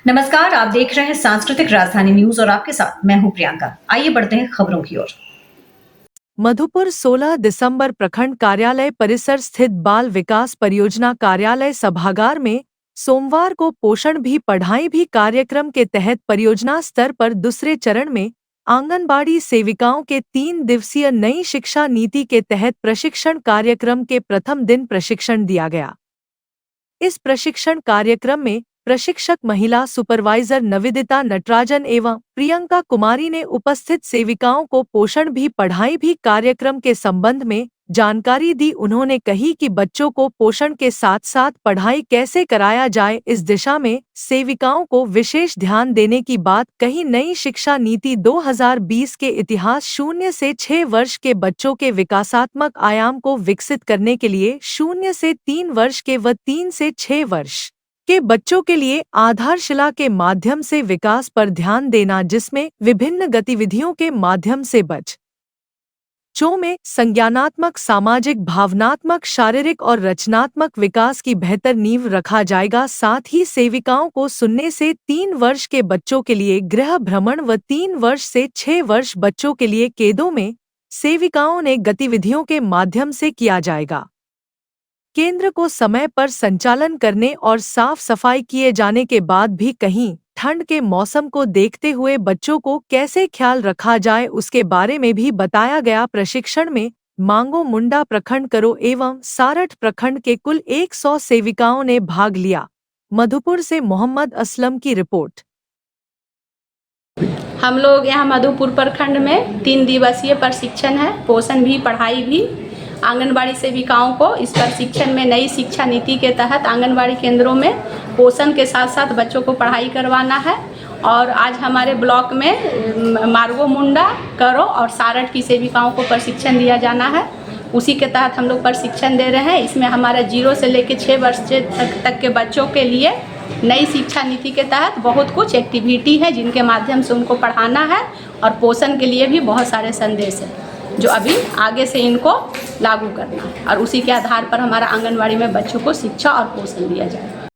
नमस्कार, आप देख रहे हैं सांस्कृतिक राजधानी न्यूज और आपके साथ मैं हूं प्रियंका। आइए बढ़ते हैं खबरों की ओर। मधुपुर 16 दिसंबर प्रखंड कार्यालय परिसर स्थित बाल विकास परियोजना कार्यालय सभागार में सोमवार को पोषण भी पढ़ाई भी कार्यक्रम के तहत परियोजना स्तर पर दूसरे चरण में आंगनबाड़ी सेविकाओं के 3 दिवसीय नई शिक्षा नीति के तहत प्रशिक्षण कार्यक्रम के प्रथम दिन प्रशिक्षण दिया गया। इस प्रशिक्षण कार्यक्रम में प्रशिक्षक महिला सुपरवाइजर नविदिता नटराजन एवं प्रियंका कुमारी ने उपस्थित सेविकाओं को पोषण भी पढ़ाई भी कार्यक्रम के संबंध में जानकारी दी। उन्होंने कही कि बच्चों को पोषण के साथ साथ पढ़ाई कैसे कराया जाए, इस दिशा में सेविकाओं को विशेष ध्यान देने की बात कही। नई शिक्षा नीति 2020 के इतिहास 0 से 6 वर्ष के बच्चों के विकासात्मक आयाम को विकसित करने के लिए 0 से 3 वर्ष के व 3 से 6 वर्ष के बच्चों के लिए आधारशिला के माध्यम से विकास पर ध्यान देना, जिसमें विभिन्न गतिविधियों के माध्यम से बच्चों में संज्ञानात्मक, सामाजिक, भावनात्मक, शारीरिक और रचनात्मक विकास की बेहतर नींव रखा जाएगा। साथ ही सेविकाओं को 0 से 3 वर्ष के बच्चों के लिए गृह भ्रमण व 3 वर्ष से 6 वर्ष बच्चों के लिए केंद्रों में सेविकाओं ने गतिविधियों के माध्यम से किया जाएगा। केंद्र को समय पर संचालन करने और साफ सफाई किए जाने के बाद भी कहीं ठंड के मौसम को देखते हुए बच्चों को कैसे ख्याल रखा जाए, उसके बारे में भी बताया गया। प्रशिक्षण में मांगो मुंडा प्रखंड करो एवं सारठ प्रखंड के कुल 100 सेविकाओं ने भाग लिया। मधुपुर से मोहम्मद असलम की रिपोर्ट। हम लोग यहाँ मधुपुर प्रखंड में 3 दिवसीय प्रशिक्षण है, पोषण भी पढ़ाई भी। आंगनबाड़ी सेविकाओं को इस प्रशिक्षण में नई शिक्षा नीति के तहत आंगनबाड़ी केंद्रों में पोषण के साथ साथ बच्चों को पढ़ाई करवाना है। और आज हमारे ब्लॉक में मार्गो मुंडा करो और सारठ की सेविकाओं को प्रशिक्षण दिया जाना है। उसी के तहत हम लोग प्रशिक्षण दे रहे हैं। इसमें हमारा 0 से लेकर 6 वर्ष तक के बच्चों के लिए नई शिक्षा नीति के तहत बहुत कुछ एक्टिविटी है जिनके माध्यम से उनको पढ़ाना है। और पोषण के लिए भी बहुत सारे संदेश हैं जो अभी आगे से इनको लागू करना है। और उसी के आधार पर हमारा आंगनबाड़ी में बच्चों को शिक्षा और पोषण दिया जाए।